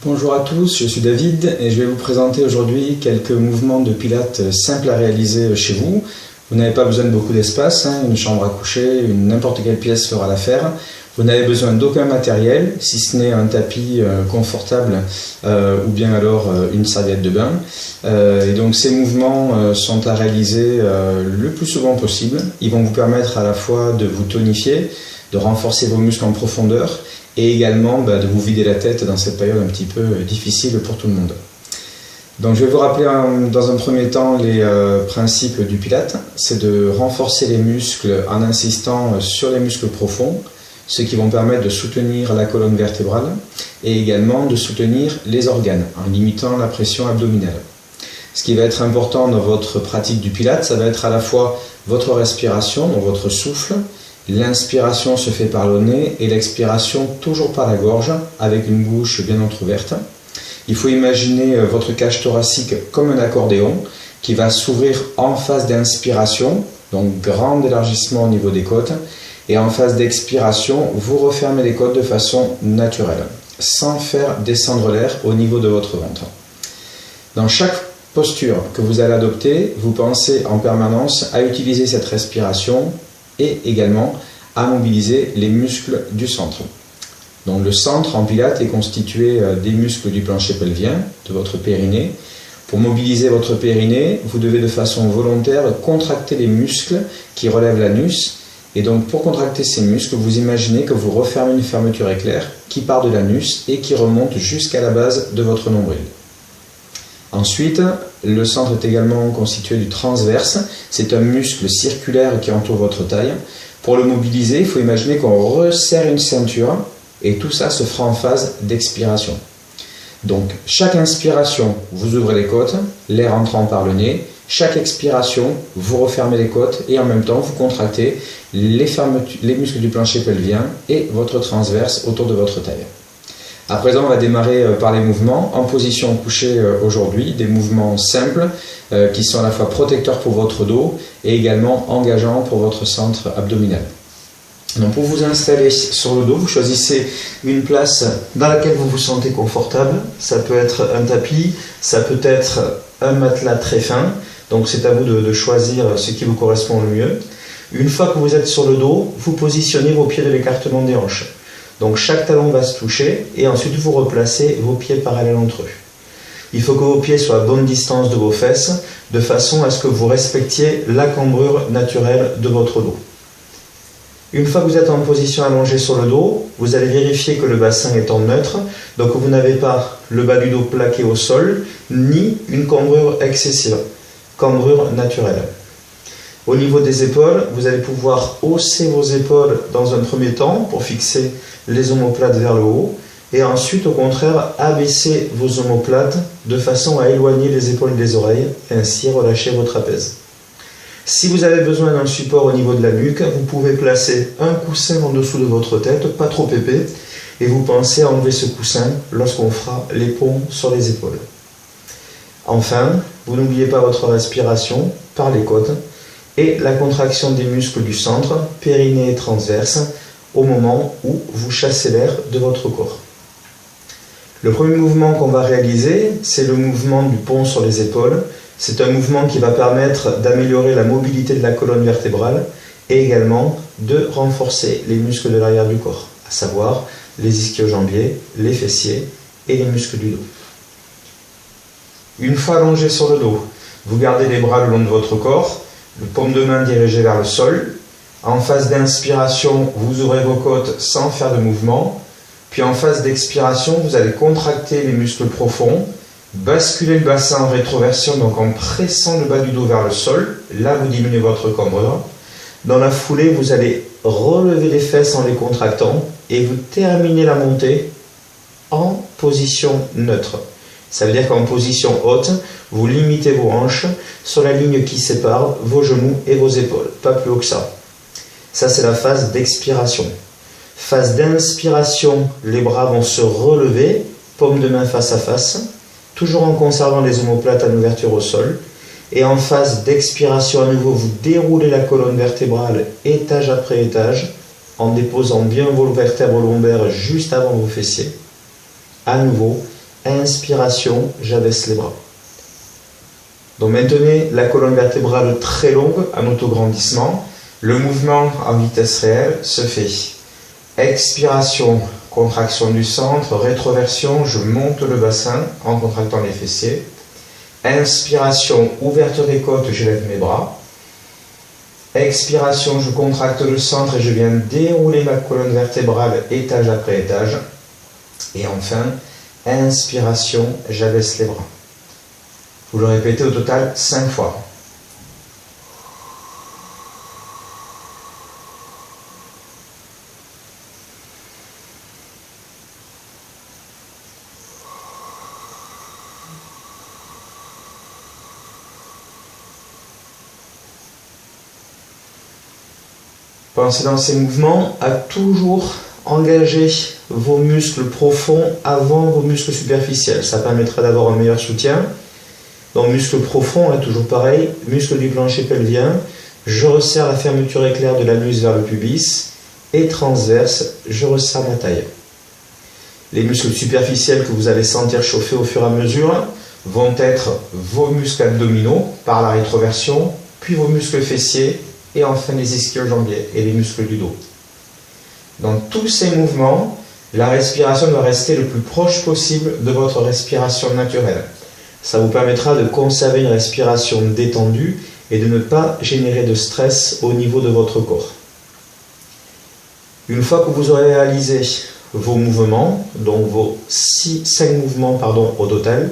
Bonjour à tous, je suis David et je vais vous présenter aujourd'hui quelques mouvements de pilates simples à réaliser chez vous. Vous n'avez pas besoin de beaucoup d'espace, une chambre à coucher, n'importe quelle pièce fera l'affaire. Vous n'avez besoin d'aucun matériel, si ce n'est un tapis confortable ou bien alors une serviette de bain. Et donc ces mouvements sont à réaliser le plus souvent possible. Ils vont vous permettre à la fois de vous tonifier, de renforcer vos muscles en profondeur et également de vous vider la tête dans cette période un petit peu difficile pour tout le monde. Donc je vais vous rappeler dans un premier temps les principes du Pilate. C'est de renforcer les muscles en insistant sur les muscles profonds, ce qui vont permettre de soutenir la colonne vertébrale et également de soutenir les organes en limitant la pression abdominale. Ce qui va être important dans votre pratique du Pilate, ça va être à la fois votre respiration, donc votre souffle. L'inspiration se fait par le nez et l'expiration toujours par la gorge avec une bouche bien entrouverte. Il faut imaginer votre cage thoracique comme un accordéon qui va s'ouvrir en phase d'inspiration, donc grand élargissement au niveau des côtes, et en phase d'expiration, vous refermez les côtes de façon naturelle, sans faire descendre l'air au niveau de votre ventre. Dans chaque posture que vous allez adopter, vous pensez en permanence à utiliser cette respiration et également à mobiliser les muscles du centre. Donc le centre en pilates est constitué des muscles du plancher pelvien, de votre périnée. Pour mobiliser votre périnée, vous devez de façon volontaire contracter les muscles qui relèvent l'anus. Et donc pour contracter ces muscles, vous imaginez que vous refermez une fermeture éclair qui part de l'anus et qui remonte jusqu'à la base de votre nombril. Ensuite, le centre est également constitué du transverse. C'est un muscle circulaire qui entoure votre taille. Pour le mobiliser, il faut imaginer qu'on resserre une ceinture et tout ça se fera en phase d'expiration. Donc, chaque inspiration, vous ouvrez les côtes, l'air entrant par le nez. Chaque expiration, vous refermez les côtes et en même temps, vous contractez les muscles du plancher pelvien et votre transverse autour de votre taille. À présent, on va démarrer par les mouvements en position couchée aujourd'hui, des mouvements simples qui sont à la fois protecteurs pour votre dos et également engageants pour votre centre abdominal. Donc pour vous installer sur le dos, vous choisissez une place dans laquelle vous vous sentez confortable. Ça peut être un tapis, ça peut être un matelas très fin. Donc c'est à vous de choisir ce qui vous correspond le mieux. Une fois que vous êtes sur le dos, vous positionnez vos pieds de l'écartement des hanches. Donc chaque talon va se toucher et ensuite vous replacez vos pieds parallèles entre eux. Il faut que vos pieds soient à bonne distance de vos fesses de façon à ce que vous respectiez la cambrure naturelle de votre dos. Une fois que vous êtes en position allongée sur le dos, vous allez vérifier que le bassin est en neutre, donc vous n'avez pas le bas du dos plaqué au sol, ni une cambrure excessive, cambrure naturelle. Au niveau des épaules, vous allez pouvoir hausser vos épaules dans un premier temps pour fixer les omoplates vers le haut et ensuite au contraire abaisser vos omoplates de façon à éloigner les épaules des oreilles et ainsi relâcher vos trapèzes. Si vous avez besoin d'un support au niveau de la nuque, vous pouvez placer un coussin en dessous de votre tête, pas trop épais, et vous pensez à enlever ce coussin lorsqu'on fera les ponts sur les épaules. Enfin, vous n'oubliez pas votre respiration par les côtes et la contraction des muscles du centre, périnée et transverse, au moment où vous chassez l'air de votre corps. Le premier mouvement qu'on va réaliser, c'est le mouvement du pont sur les épaules. C'est un mouvement qui va permettre d'améliorer la mobilité de la colonne vertébrale et également de renforcer les muscles de l'arrière du corps, à savoir les ischio-jambiers, les fessiers et les muscles du dos. Une fois allongé sur le dos, vous gardez les bras le long de votre corps, le paume de main dirigé vers le sol. En phase d'inspiration, vous ouvrez vos côtes sans faire de mouvement. Puis en phase d'expiration, vous allez contracter les muscles profonds, basculer le bassin en rétroversion, donc en pressant le bas du dos vers le sol. Là, vous diminuez votre cambrure. Dans la foulée, vous allez relever les fesses en les contractant et vous terminez la montée en position neutre. Ça veut dire qu'en position haute, vous limitez vos hanches sur la ligne qui sépare vos genoux et vos épaules, pas plus haut que ça. Ça, c'est la phase d'expiration. Phase d'inspiration, les bras vont se relever, paume de main face à face, toujours en conservant les omoplates en ouverture au sol. Et en phase d'expiration, à nouveau, vous déroulez la colonne vertébrale étage après étage, en déposant bien vos vertèbres lombaires juste avant vos fessiers. À nouveau, Inspiration, j'abaisse les bras. Donc maintenez la colonne vertébrale très longue en autograndissement. Le mouvement en vitesse réelle se fait. Expiration, contraction du centre, rétroversion, je monte le bassin en contractant les fessiers. Inspiration, ouverture des côtes, j'élève mes bras. Expiration, je contracte le centre et je viens dérouler ma colonne vertébrale étage après étage. Et enfin, inspiration, j'abaisse les bras. Vous le répétez au total 5 fois. Pensez dans ces mouvements à toujours engager vos muscles profonds avant vos muscles superficiels. Ça permettra d'avoir un meilleur soutien. Donc muscles profonds, toujours pareil, muscle du plancher pelvien, je resserre la fermeture éclair de l'anus vers le pubis, et transverse, je resserre ma taille. Les muscles superficiels que vous allez sentir chauffer au fur et à mesure vont être vos muscles abdominaux par la rétroversion, puis vos muscles fessiers, et enfin les ischio-jambiers et les muscles du dos. Dans tous ces mouvements, la respiration doit rester le plus proche possible de votre respiration naturelle. Ça vous permettra de conserver une respiration détendue et de ne pas générer de stress au niveau de votre corps. Une fois que vous aurez réalisé vos mouvements, donc vos 5 mouvements au total,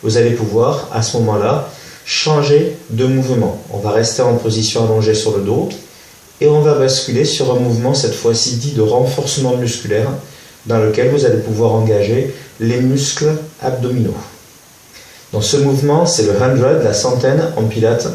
vous allez pouvoir à ce moment-là changer de mouvement. On va rester en position allongée sur le dos et on va basculer sur un mouvement cette fois-ci dit de renforcement musculaire dans lequel vous allez pouvoir engager les muscles abdominaux. Dans ce mouvement, c'est le 100, la centaine en pilates.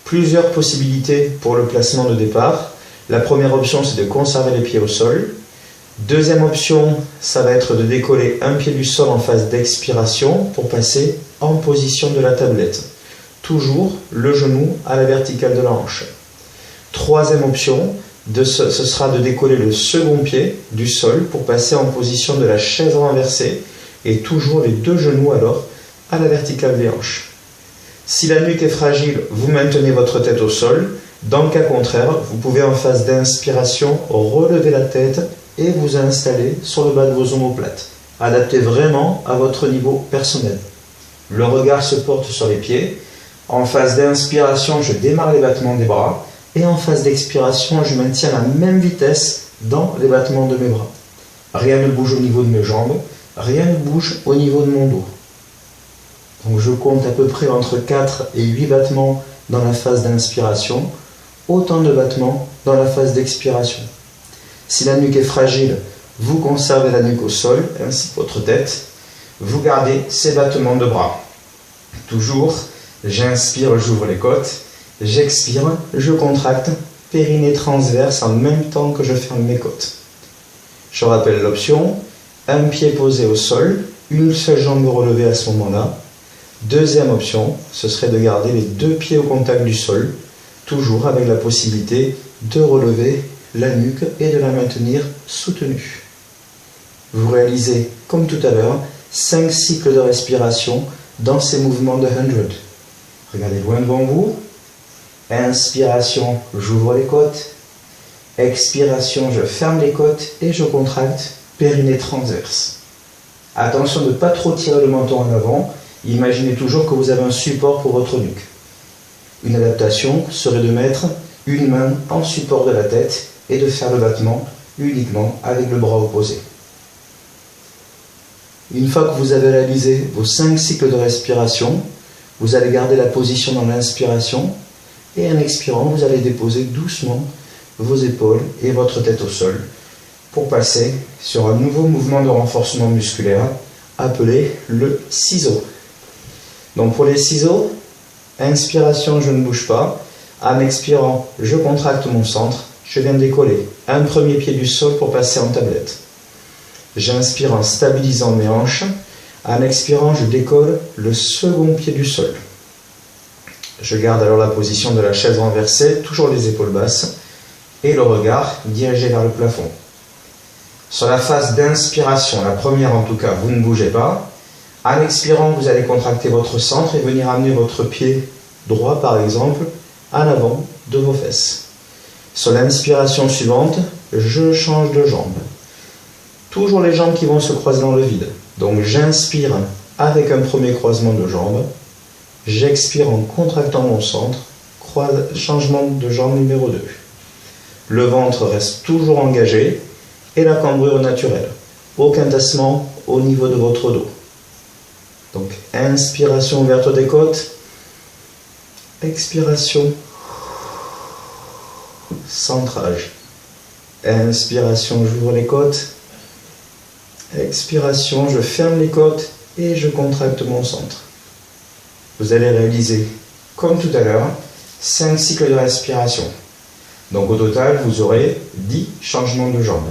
Plusieurs possibilités pour le placement de départ. La première option, c'est de conserver les pieds au sol. Deuxième option, ça va être de décoller un pied du sol en phase d'expiration pour passer en position de la tablette. Toujours le genou à la verticale de la hanche. Troisième option, ce sera de décoller le second pied du sol pour passer en position de la chaise renversée et toujours les 2 genoux alors à la verticale des hanches. Si la nuque est fragile, vous maintenez votre tête au sol. Dans le cas contraire, vous pouvez en phase d'inspiration relever la tête et vous installer sur le bas de vos omoplates. Adaptez vraiment à votre niveau personnel. Le regard se porte sur les pieds. En phase d'inspiration, je démarre les battements des bras. Et en phase d'expiration, je maintiens la même vitesse dans les battements de mes bras. Rien ne bouge au niveau de mes jambes. Rien ne bouge au niveau de mon dos. Donc je compte à peu près entre 4 et 8 battements dans la phase d'inspiration, autant de battements dans la phase d'expiration. Si la nuque est fragile, vous conservez la nuque au sol, ainsi que votre tête. Vous gardez ces battements de bras. Toujours, j'inspire, j'ouvre les côtes. J'expire, je contracte, périnée transverse en même temps que je ferme mes côtes. Je rappelle l'option, un pied posé au sol, une seule jambe relevée à ce moment-là. Deuxième option, ce serait de garder les 2 pieds au contact du sol, toujours avec la possibilité de relever la nuque et de la maintenir soutenue. Vous réalisez, comme tout à l'heure, 5 cycles de respiration dans ces mouvements de 100. Regardez loin devant vous. Inspiration, j'ouvre les côtes. Expiration, je ferme les côtes et je contracte, périnée transverse. Attention de ne pas trop tirer le menton en avant. Imaginez toujours que vous avez un support pour votre nuque. Une adaptation serait de mettre une main en support de la tête et de faire le battement uniquement avec le bras opposé. Une fois que vous avez réalisé vos 5 cycles de respiration, vous allez garder la position dans l'inspiration et en expirant, vous allez déposer doucement vos épaules et votre tête au sol pour passer sur un nouveau mouvement de renforcement musculaire appelé le ciseau. Donc pour les ciseaux, inspiration, je ne bouge pas. En expirant, je contracte mon centre. Je viens décoller un premier pied du sol pour passer en tablette. J'inspire en stabilisant mes hanches. En expirant, je décolle le second pied du sol. Je garde alors la position de la chaise renversée, toujours les épaules basses, et le regard dirigé vers le plafond. Sur la phase d'inspiration, la première en tout cas, vous ne bougez pas. En expirant, vous allez contracter votre centre et venir amener votre pied droit, par exemple, en avant de vos fesses. Sur l'inspiration suivante, je change de jambe. Toujours les jambes qui vont se croiser dans le vide. Donc j'inspire avec un premier croisement de jambes. J'expire en contractant mon centre. Changement de jambe numéro 2. Le ventre reste toujours engagé et la cambrure naturelle. Aucun tassement au niveau de votre dos. Donc inspiration ouverte des côtes. Expiration. Centrage. Inspiration, j'ouvre les côtes. Expiration, je ferme les côtes et je contracte mon centre. Vous allez réaliser, comme tout à l'heure, 5 cycles de respiration. Donc au total, vous aurez 10 changements de jambes.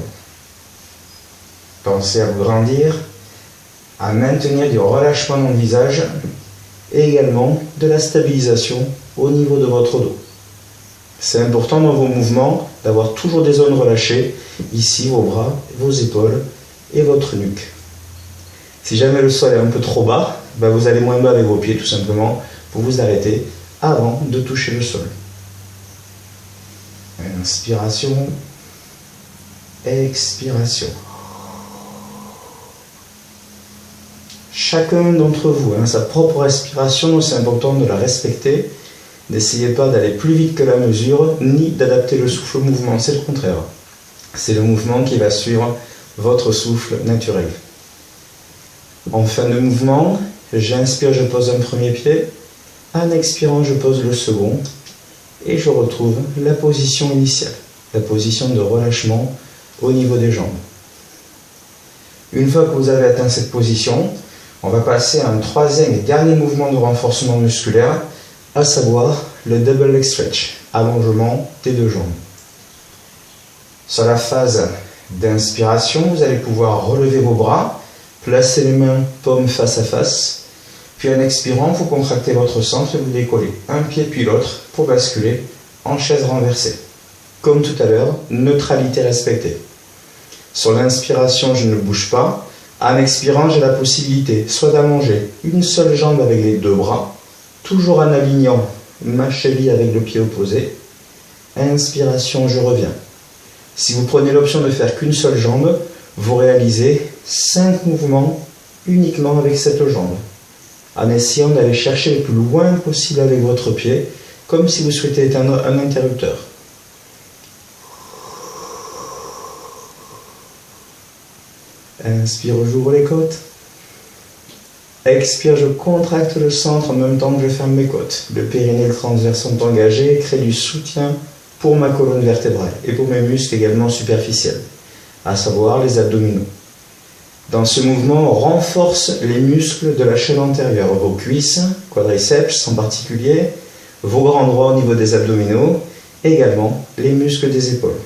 Pensez à vous grandir, à maintenir du relâchement dans le visage et également de la stabilisation au niveau de votre dos. C'est important dans vos mouvements d'avoir toujours des zones relâchées, ici vos bras, vos épaules et votre nuque. Si jamais le sol est un peu trop bas, vous allez moins bas avec vos pieds tout simplement, pour vous arrêter avant de toucher le sol. Inspiration, expiration. Chacun d'entre vous a sa propre respiration, donc c'est important de la respecter. N'essayez pas d'aller plus vite que la mesure, ni d'adapter le souffle au mouvement, c'est le contraire. C'est le mouvement qui va suivre votre souffle naturel. En fin de mouvement, j'inspire, je pose un premier pied. En expirant, je pose le second. Et je retrouve la position initiale, la position de relâchement au niveau des jambes. Une fois que vous avez atteint cette position, on va passer à un troisième et dernier mouvement de renforcement musculaire, à savoir le double leg stretch, allongement des deux jambes. Sur la phase d'inspiration, vous allez pouvoir relever vos bras, placer les mains paumes face à face, puis en expirant, vous contractez votre centre et vous décollez un pied puis l'autre pour basculer en chaise renversée. Comme tout à l'heure, neutralité respectée. Sur l'inspiration, je ne bouge pas. En expirant, j'ai la possibilité soit d'allonger une seule jambe avec les deux bras, toujours en alignant ma cheville avec le pied opposé. Inspiration, je reviens. Si vous prenez l'option de faire qu'une seule jambe, vous réalisez 5 mouvements uniquement avec cette jambe, en essayant d'aller chercher le plus loin possible avec votre pied, comme si vous souhaitez éteindre un interrupteur. Inspire, j'ouvre les côtes. Expire, je contracte le centre en même temps que je ferme mes côtes. Le périnée et le transverse sont engagés et créent du soutien pour ma colonne vertébrale et pour mes muscles également superficiels, à savoir les abdominaux. Dans ce mouvement, on renforce les muscles de la chaîne antérieure, vos cuisses, quadriceps en particulier, vos grands droits au niveau des abdominaux, et également les muscles des épaules.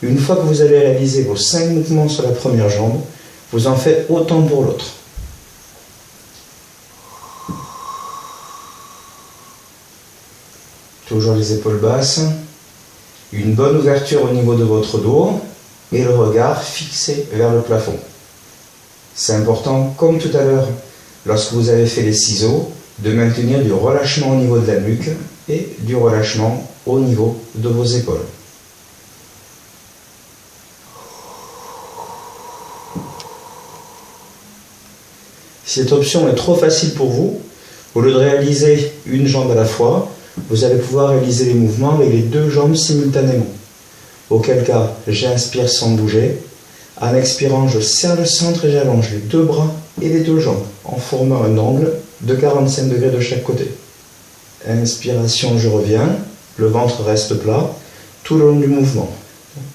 Une fois que vous avez réalisé vos 5 mouvements sur la première jambe, vous en faites autant pour l'autre. Toujours les épaules basses, une bonne ouverture au niveau de votre dos et le regard fixé vers le plafond. C'est important, comme tout à l'heure, lorsque vous avez fait les ciseaux, de maintenir du relâchement au niveau de la nuque et du relâchement au niveau de vos épaules. Si cette option est trop facile pour vous, au lieu de réaliser une jambe à la fois, vous allez pouvoir réaliser les mouvements avec les 2 jambes simultanément. Auquel cas, j'inspire sans bouger. En expirant, je serre le centre et j'allonge les 2 bras et les 2 jambes en formant un angle de 45 degrés de chaque côté. Inspiration, je reviens. Le ventre reste plat tout le long du mouvement.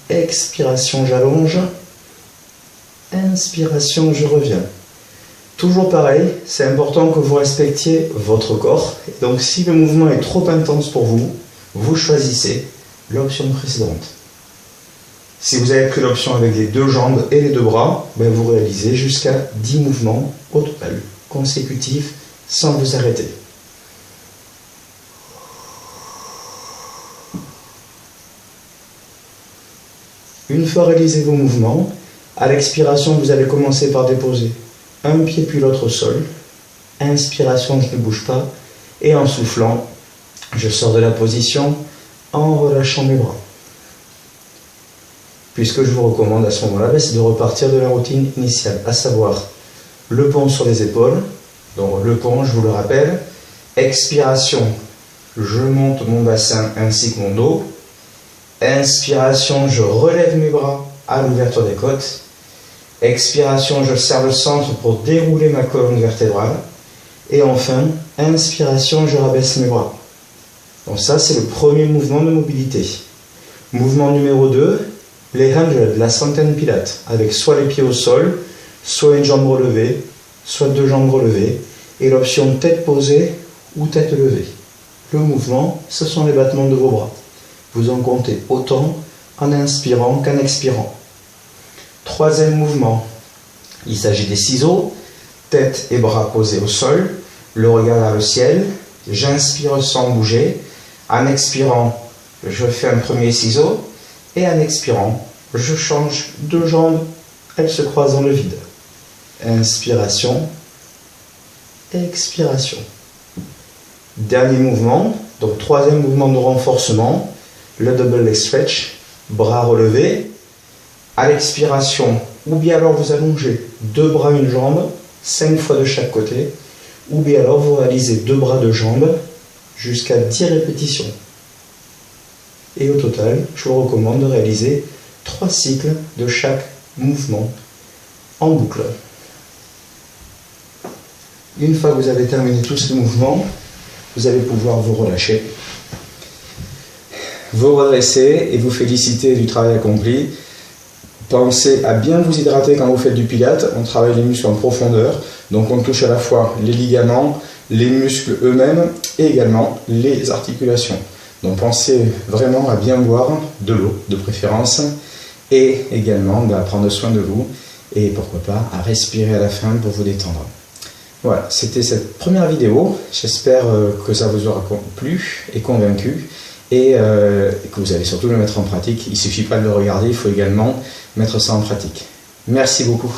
Expiration, j'allonge. Inspiration, je reviens. Toujours pareil, c'est important que vous respectiez votre corps. Donc si le mouvement est trop intense pour vous, vous choisissez l'option précédente. Si vous avez pris l'option avec les 2 jambes et les 2 bras, vous réalisez jusqu'à 10 mouvements au total, consécutifs, sans vous arrêter. Une fois réalisés vos mouvements, à l'expiration, vous allez commencer par déposer un pied puis l'autre au sol. Inspiration, je ne bouge pas. Et en soufflant, je sors de la position en relâchant mes bras. Puis ce que je vous recommande à ce moment-là, c'est de repartir de la routine initiale, à savoir le pont sur les épaules. Donc le pont, je vous le rappelle, expiration, je monte mon bassin ainsi que mon dos. Inspiration, je relève mes bras à l'ouverture des côtes. Expiration, je serre le centre pour dérouler ma colonne vertébrale. Et enfin, inspiration, je rabaisse mes bras. Donc ça, c'est le premier mouvement de mobilité. Mouvement numéro 2, les 100, la centaine pilates, avec soit les pieds au sol, soit une jambe relevée, soit deux jambes relevées, et l'option tête posée ou tête levée. Le mouvement, ce sont les battements de vos bras. Vous en comptez autant en inspirant qu'en expirant. Troisième mouvement, il s'agit des ciseaux, tête et bras posés au sol, le regard vers le ciel, j'inspire sans bouger, en expirant, je fais un premier ciseau, et en expirant, je change deux jambes, elles se croisent dans le vide. Inspiration, expiration. Dernier mouvement, donc troisième mouvement de renforcement, le double leg stretch, bras relevés. À l'expiration, ou bien alors vous allongez deux bras, une jambe, 5 fois de chaque côté, ou bien alors vous réalisez deux bras, deux jambes, jusqu'à 10 répétitions. Et au total, je vous recommande de réaliser 3 cycles de chaque mouvement en boucle. Une fois que vous avez terminé tous ces mouvements, vous allez pouvoir vous relâcher, vous redresser et vous féliciter du travail accompli. Pensez à bien vous hydrater quand vous faites du pilate. On travaille les muscles en profondeur, donc on touche à la fois les ligaments, les muscles eux-mêmes et également les articulations. Donc pensez vraiment à bien boire de l'eau de préférence et également à prendre soin de vous et pourquoi pas à respirer à la fin pour vous détendre. Voilà, c'était cette première vidéo. J'espère que ça vous aura plu et convaincu et que vous allez surtout le mettre en pratique. Il ne suffit pas de le regarder, il faut également mettre ça en pratique. Merci beaucoup.